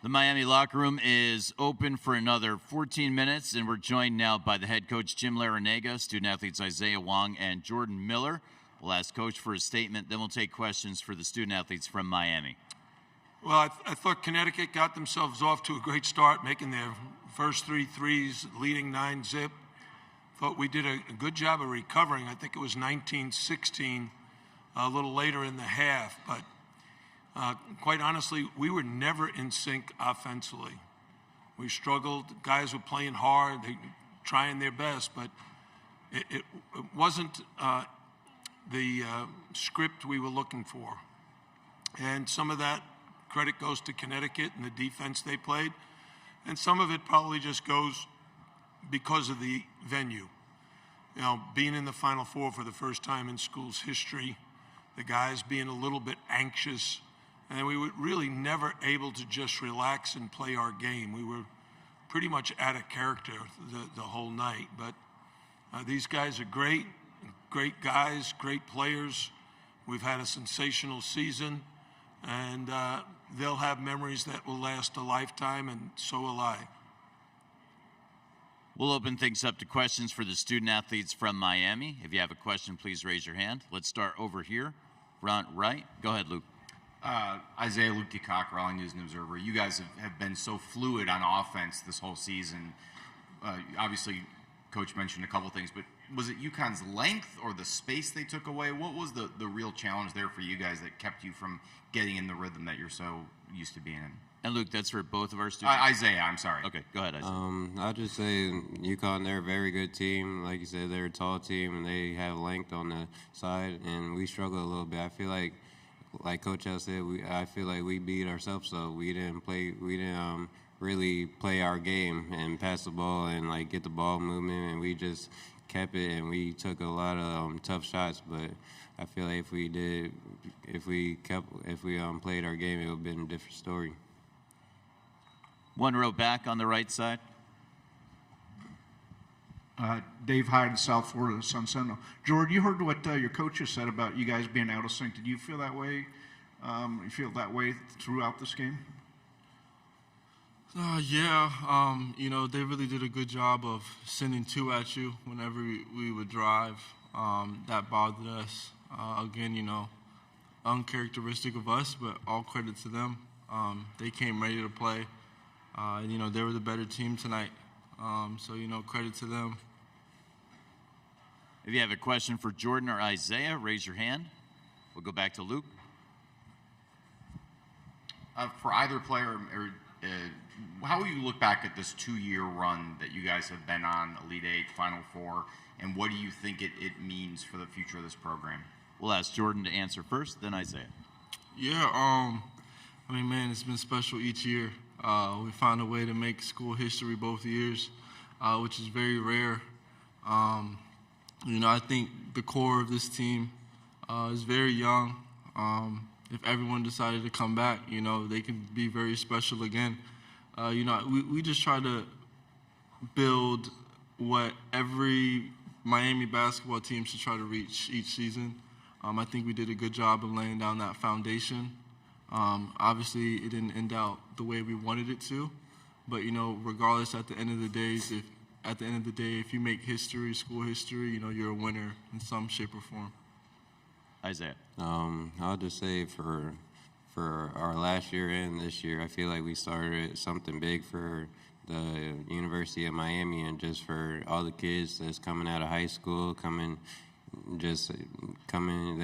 The Miami locker room is open for another 14 minutes, and we're joined now by the head coach, Jim Larrañaga, student-athletes Isaiah Wong and Jordan Miller. We'll ask Coach for his statement, then we'll take questions for the student-athletes from Miami. Well, I thought Connecticut got themselves off to a great start, making their first 3 threes, leading 9-zip. Thought we did a good job of recovering. I think it was 19-16 a little later in the half, but quite honestly, we were never in sync offensively. We struggled. Guys were playing hard, they trying their best, but it wasn't the script we were looking for. And some of that credit goes to Connecticut and the defense they played, and some of it probably just goes because of the venue. You know, being in the Final Four for the first time in school's history, the guys being a little bit anxious, and we were really never able to just relax and play our game. We were pretty much out of character the whole night. But these guys are great guys, great players. We've had a sensational season, and they'll have memories that will last a lifetime, and so will I. We'll open things up to questions for the student-athletes from Miami. If you have a question, please raise your hand. Let's start over here, front right. Go ahead, Luke. Isaiah, Luke DeCock, Raleigh News and Observer. You guys have been so fluid on offense this whole season. Obviously, Coach mentioned a couple things, but was it UConn's length or the space they took away? What was the real challenge there for you guys that kept you from getting in the rhythm that you're so used to being in? And Luke, that's for both of our students? Isaiah, I'm sorry. Okay, go ahead, Isaiah. I'll just say UConn, they're a very good team. Like you said, they're a tall team, and they have length on the side, and we struggle a little bit. I feel like Coach L said, I feel like we beat ourselves, so we didn't really play our game and pass the ball and like get the ball movement, and we just kept it, and we took a lot of tough shots. But I feel like if we played our game, it would have been a different story. One row back on the right side. Dave Hyde, South Florida Sun Sentinel. Jordan, you heard what your coaches said about you guys being out of sync. Did you feel that way? You feel that way throughout this game? Yeah. They really did a good job of sending 2 at you whenever we would drive. That bothered us. Again, uncharacteristic of us, but all credit to them. They came ready to play. They were the better team tonight. So, credit to them. If you have a question for Jordan or Isaiah, raise your hand. We'll go back to Luke. For either player, how will you look back at this 2-year run that you guys have been on, Elite Eight, Final Four, and what do you think it means for the future of this program? We'll ask Jordan to answer first, then Isaiah. Yeah, man, it's been special each year. We found a way to make school history both years, which is very rare. I think the core of this team is very young. If everyone decided to come back, they can be very special again. We just try to build what every Miami basketball team should try to reach each season. I think we did a good job of laying down that foundation. Obviously, it didn't end out the way we wanted it to, but regardless, at the end of the day, if you make history, school history, you're a winner in some shape or form. Isaiah. I'll just say for our last year and this year, I feel like we started something big for the University of Miami and just for all the kids that's coming out of high school, they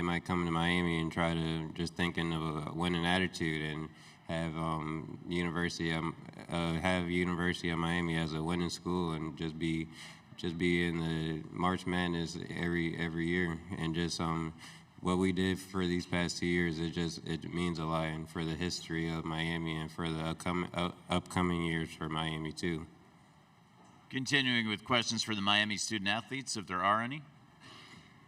might come to Miami and try to just thinking of a winning attitude and have University of Miami as a winning school and just be in the March Madness every year, and just what we did for these past 2 years, it means a lot, and for the history of Miami and for the upcoming years for Miami too. Continuing with questions for the Miami student athletes, if there are any.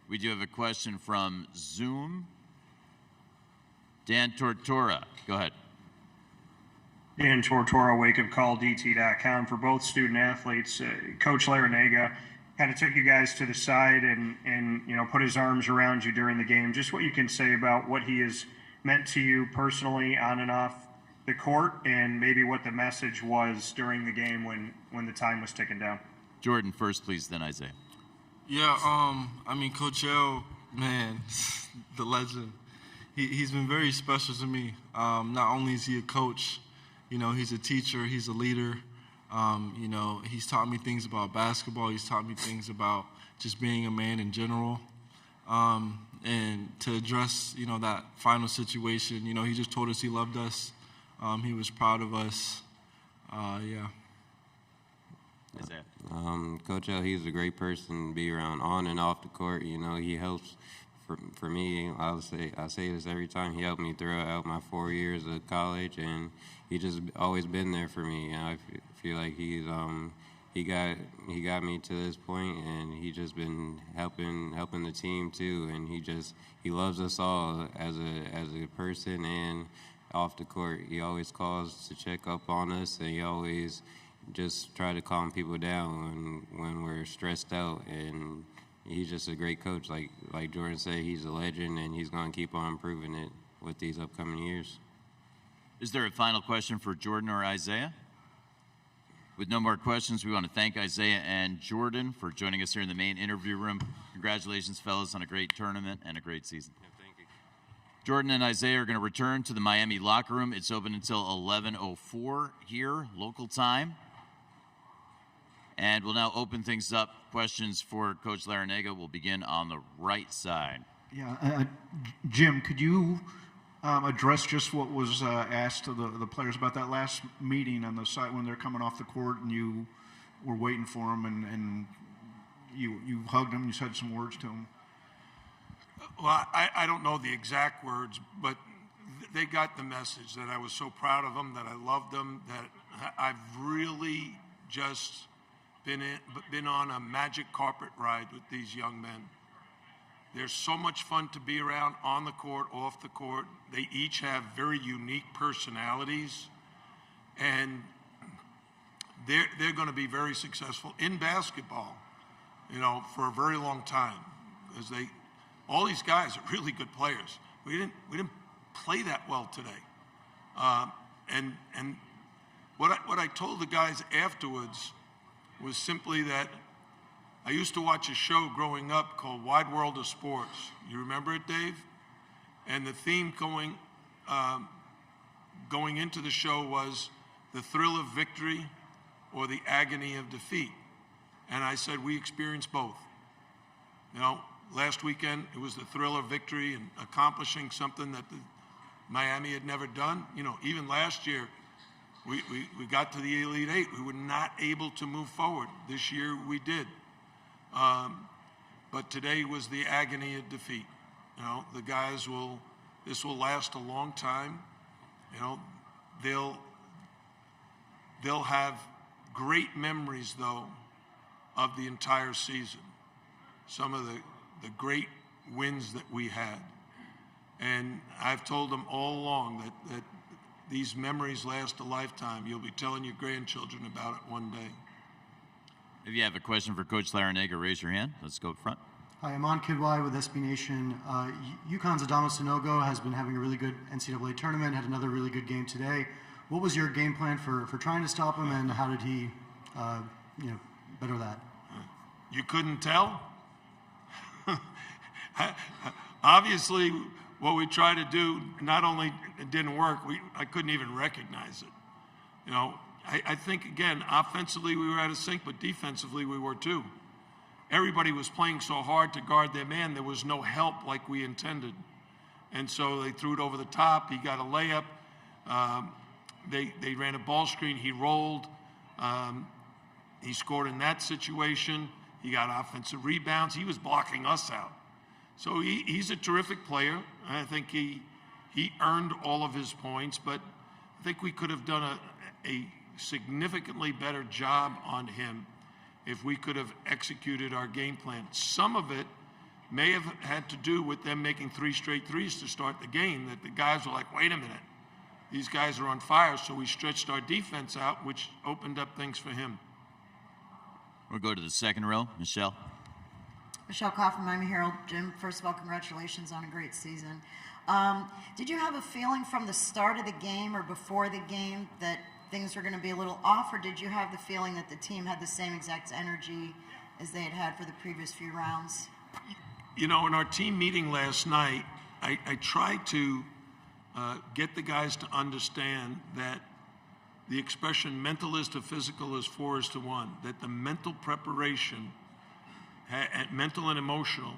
We do have a question from Zoom. Dan Tortora, go ahead. Dan Tortora, wakeupcalldt.com. For both student athletes, Coach Larrañaga kind of took you guys to the side and put his arms around you during the game. Just what you can say about what he has meant to you personally on and off the court and maybe what the message was during the game when the time was ticking down. Jordan first, please, then Isaiah. Yeah, I mean, Coach L, man, the legend. He's been very special to me. Not only is he a coach, you know, he's a teacher, he's a leader. You know, he's taught me things about basketball. He's taught me things about just being a man in general. And to address, you know, that final situation, you know, he just told us he loved us. He was proud of us. Yeah. Isaiah. Coach L, he's a great person to be around on and off the court. You know, he helps. For me, I say this every time. He helped me throughout my 4 years of college, and he just always been there for me. And I feel like he got me to this point, and he just been helping the team too. And he loves us all as a person and off the court. He always calls to check up on us, and he always just try to calm people down when we're stressed out. And he's just a great coach. Like Jordan said, he's a legend, and he's going to keep on improving it with these upcoming years. Is there a final question for Jordan or Isaiah? With no more questions, we want to thank Isaiah and Jordan for joining us here in the main interview room. Congratulations, fellas, on a great tournament and a great season. Yeah, thank you. Jordan and Isaiah are going to return to the Miami locker room. It's open until 11:04 here, local time. And we'll now open things up. Questions for Coach Larrañaga will begin on the right side. Yeah, Jim, could you address just what was asked to the players about that last meeting on the side when they're coming off the court and you were waiting for them and you hugged them, you said some words to them? Well, I don't know the exact words, but they got the message that I was so proud of them, that I loved them, that I've really just been on a magic carpet ride with these young men. They're so much fun to be around on the court, off the court. They each have very unique personalities, and they're going to be very successful in basketball, you know, for a very long time. Because all these guys are really good players. We didn't play that well today, and what I told the guys afterwards was simply that I used to watch a show growing up called Wide World of Sports. You remember it, Dave? And the theme going into the show was the thrill of victory or the agony of defeat. And I said we experienced both. You know, last weekend it was the thrill of victory and accomplishing something that Miami had never done. You know, even last year, we got to the Elite Eight. We were not able to move forward. This year we did. But today was the agony of defeat. You know, the guys this will last a long time. You know, they'll have great memories, though, of the entire season. Some of the great wins that we had. And I've told them all along that these memories last a lifetime. You'll be telling your grandchildren about it one day. If you have a question for Coach Larrañaga, raise your hand. Let's go up front. Hi, I'm Amon Kidwai with SB Nation. UConn's Adama Sanogo has been having a really good NCAA tournament, had another really good game today. What was your game plan for trying to stop him, and how did he better that? You couldn't tell? Obviously, what we tried to do, not only it didn't work, I couldn't even recognize it. You know, I think, again, offensively we were out of sync, but defensively we were too. Everybody was playing so hard to guard their man, there was no help like we intended. And so they threw it over the top. He got a layup. They ran a ball screen. He rolled. He scored in that situation. He got offensive rebounds. He was blocking us out. So he's a terrific player. I think he earned all of his points, but I think we could have done a significantly better job on him if we could have executed our game plan. Some of it may have had to do with them making 3 straight threes to start the game, that the guys were like, wait a minute, these guys are on fire, so we stretched our defense out, which opened up things for him. We'll go to the second row. Michelle. Michelle Kaufman, Miami Herald. Jim, first of all, congratulations on a great season. Did you have a feeling from the start of the game or before the game that things were going to be a little off, or did you have the feeling that the team had the same exact energy as they had had for the previous few rounds? You know, in our team meeting last night, I tried to get the guys to understand that the expression mental is to physical is 4 is to 1, that the mental preparation, mental and emotional,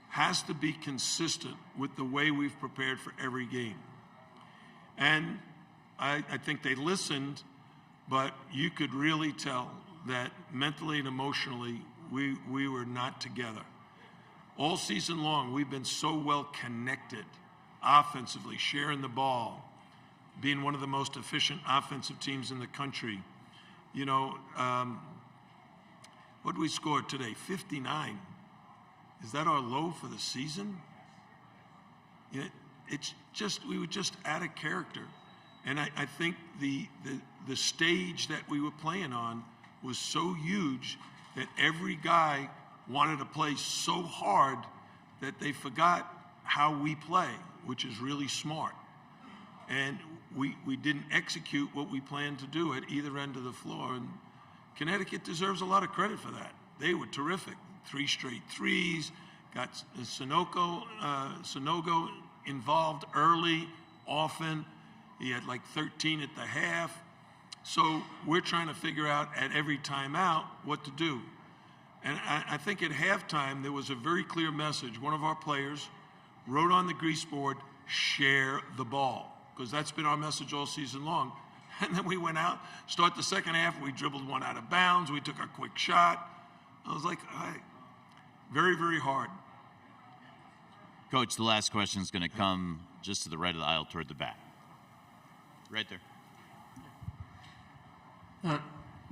has to be consistent with the way we've prepared for every game. And I think they listened, but you could really tell that mentally and emotionally we were not together. All season long, we've been so well connected offensively, sharing the ball, being one of the most efficient offensive teams in the country. You know, what did we score today? 59. Is that our low for the season? It's just, we were just out of character. And I think the stage that we were playing on was so huge that every guy wanted to play so hard that they forgot how we play, which is really smart. And we didn't execute what we planned to do at either end of the floor. And Connecticut deserves a lot of credit for that. They were terrific. 3 straight threes, got Sonogo involved early, often. He had like 13 at the half. So we're trying to figure out at every timeout what to do. And I think at halftime there was a very clear message. One of our players wrote on the grease board, share the ball, because that's been our message all season long. And then we went out, start the second half, we dribbled one out of bounds, we took a quick shot. I was like, all right, very, very hard. Coach, the last question is going to come just to the right of the aisle toward the back. Right there.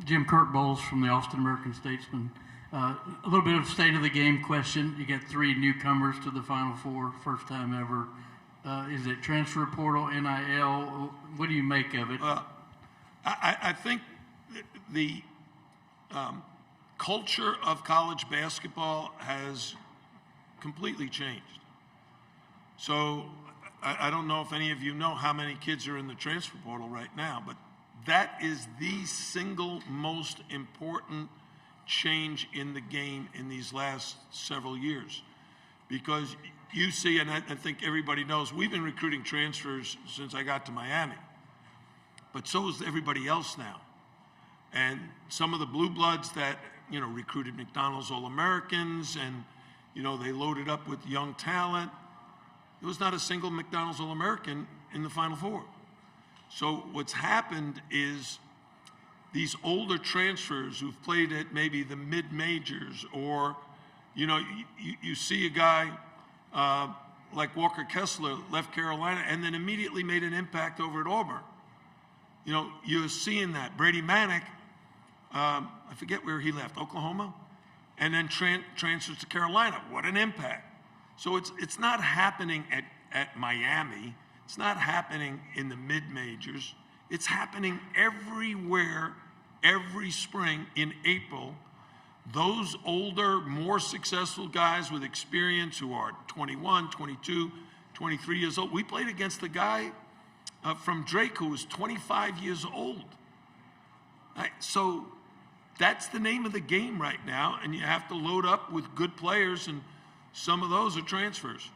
Jim, Kurt Bowles from the Austin American Statesman. A little bit of state of the game question. You got 3 newcomers to the Final Four, first time ever. Is it transfer portal, NIL? What do you make of it? I think the culture of college basketball has completely changed. So I don't know if any of you know how many kids are in the transfer portal right now, but that is the single most important change in the game in these last several years. Because you see, and I think everybody knows, we've been recruiting transfers since I got to Miami. But so is everybody else now. And some of the blue bloods that, recruited McDonald's All-Americans and, they loaded up with young talent. There was not a single McDonald's All-American in the Final Four. So what's happened is these older transfers who've played at maybe the mid-majors, or, you see a guy like Walker Kessler left Carolina and then immediately made an impact over at Auburn. You're seeing that. Brady Manick, I forget where he left, Oklahoma, and then transfers to Carolina. What an impact. So it's not happening at Miami. It's not happening in the mid-majors. It's happening everywhere, every spring in April. Those older, more successful guys with experience who are 21, 22, 23 years old. We played against the guy from Drake who was 25 years old. So that's the name of the game right now, and you have to load up with good players, and some of those are transfers.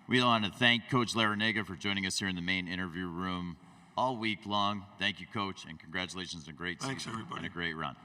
We want to thank Coach Larrañaga for joining us here in the main interview room all week long. Thank you, Coach, and congratulations on a great season. Thanks, everybody. And a great run.